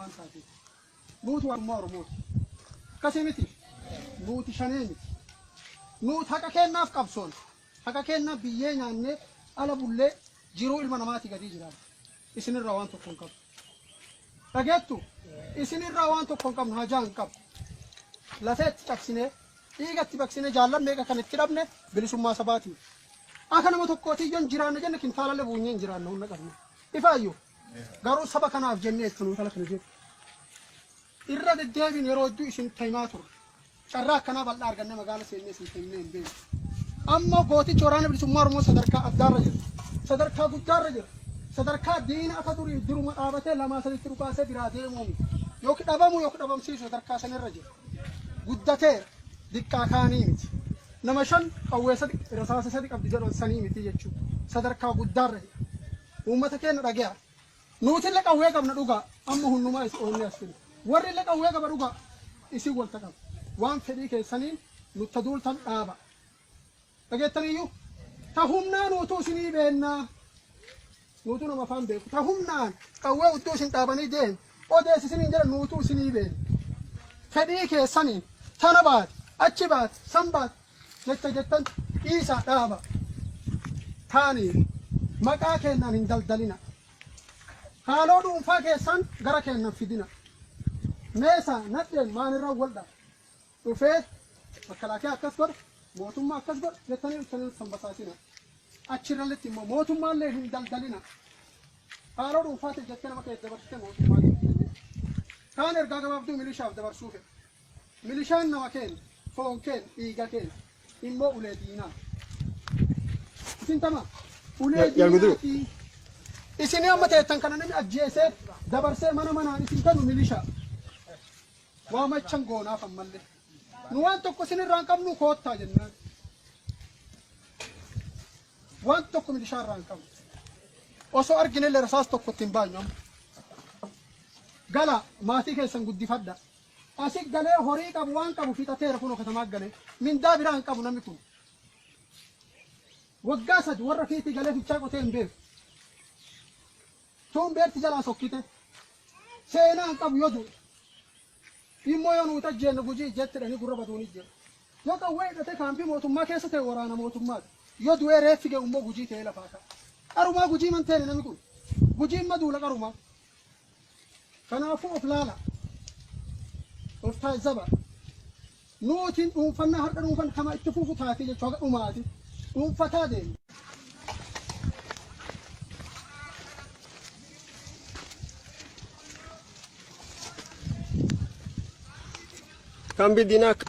waan taateef. Nuuti warummaa Oromooti. Akkasii miti. Nuuti shanee miti. Nuuti haqa kennaaf qabsoon. Haqa kennaaf biyyee nyaannee ala bullee jiruu ilma namaatii gadi jiraata. Isinirraa waan tokko hin qabu. Dhageettu isinirraa waan tokko hin qabnu hajaa hin qabu. Lafeetti cabsinee dhiigatti baqsinee jaallan meeqa kan itti dhabne bilisummaa sabaati. Akka nama tokkootiyyoo jiraanne jenne kintaalalee buunyee hin jiraanne hunda qabne. Ifaayyuu garuu saba kanaaf jennee itti nuutala kana jedhu. Irra deddeebiin yeroo hedduu isin taimaa turre. Carraa akkanaa bal'aa arganne magaala seennee isin kennee hin beeku. Amma gootichi waraana bilisummaa Oromoo sadarkaa addaarra jira. Sadarkaa guddaarra jira. Sadarkaa diina akka durii diruma dhaabatee lamaa sadiitti dhukaasee biraa deemuu miti. Yookiin dhabamu yookiin dhabamsiisu sadarkaa sanirra jira. Guddatee diqqaa kaanii miti. Nama shan qawwee sadi rasaasa sadi qabdi jedhan sanii miti jechuudha. Sadarkaa guddaarra jira. Uummata keenya dhage'a. Nuti illee qawwee qabna dhugaa amma hundumaa isa oolni as fidu. Warri illee qawwee qaba dhugaa isin walta qaba. Waan fedhii keessaniin nutti duultan dhaaba. Dhageettaniyyuu ta humnaan utuu isinii beennaa. Nuutu nama afaan beeku. Ta humnaan qawwee utuu isin dhaabanii deemu. Odeessisiniin jedhan nuutu isinii beenu. Fedhii keessaniin tana baate achi baate san baate jettan dhiisaa dhaaba. Taanii maqaa keenyaan hin daldalina. Haaloo dhuunfaa keessan gara keenyaan fidina. Meesa nadheen maanirraa waldha. Dhufee makalaakaa akkas godha mootummaa akkas godha jettanii dhufanii sanbasaasina. Achirralletti immoo mootummaallee hin daldalina. Haaloo dhuunfaatti jettee nama keessa dabarsite mootummaa. Kaan ergaa gabaabduu milishaaf dabarsuu fedha. Milishaan nama keenya, foon keenya, dhiiga keenya immoo ulee diinaa. Isin tama ulee diinaati. Isinii amma teettan kana namni ajjeesee dabarsee mana manaan isin kanu milishaa. Waa machan goonaaf ammallee. Nu waan tokko isinirraa hin qabnu koottaa jennaan. Waan tokko milishaarraa hin qabnu. Osoo arginellee rasaas tokko ittiin baanyu amma. Gala maatii keessan guddifadha. Asi galee horii qabu waan qabu fixateera kunoo katamaa galee. Mindaa biraa hin qabu namni kun. Waggaa sadi warra fiitii galee fichaa qotee hin beeku. Tuun beerti jalaa sokkite. Seenaa hin qabu yoo du'e. Immoo yoo nuti ajjeenne gujii jettidhanii gurra baduuni jira. Yoo qawwee hidhatee kaampii mootummaa keessa ta'e waraana mootummaati. Yoo du'ee reeffi ga'u immoo gujii ta'ee lafaa ka'a. Qarumaa gujii man ta'e namni kun. Gujiin maduula qarumaa. Kanaafuu of laala. Of taa'isaba. Nuutiin dhuunfannaa har'a dhuunfan kama itti fufu taatee jechuu haga dhumaati. Dhuunfataa deemu. Kambi dinak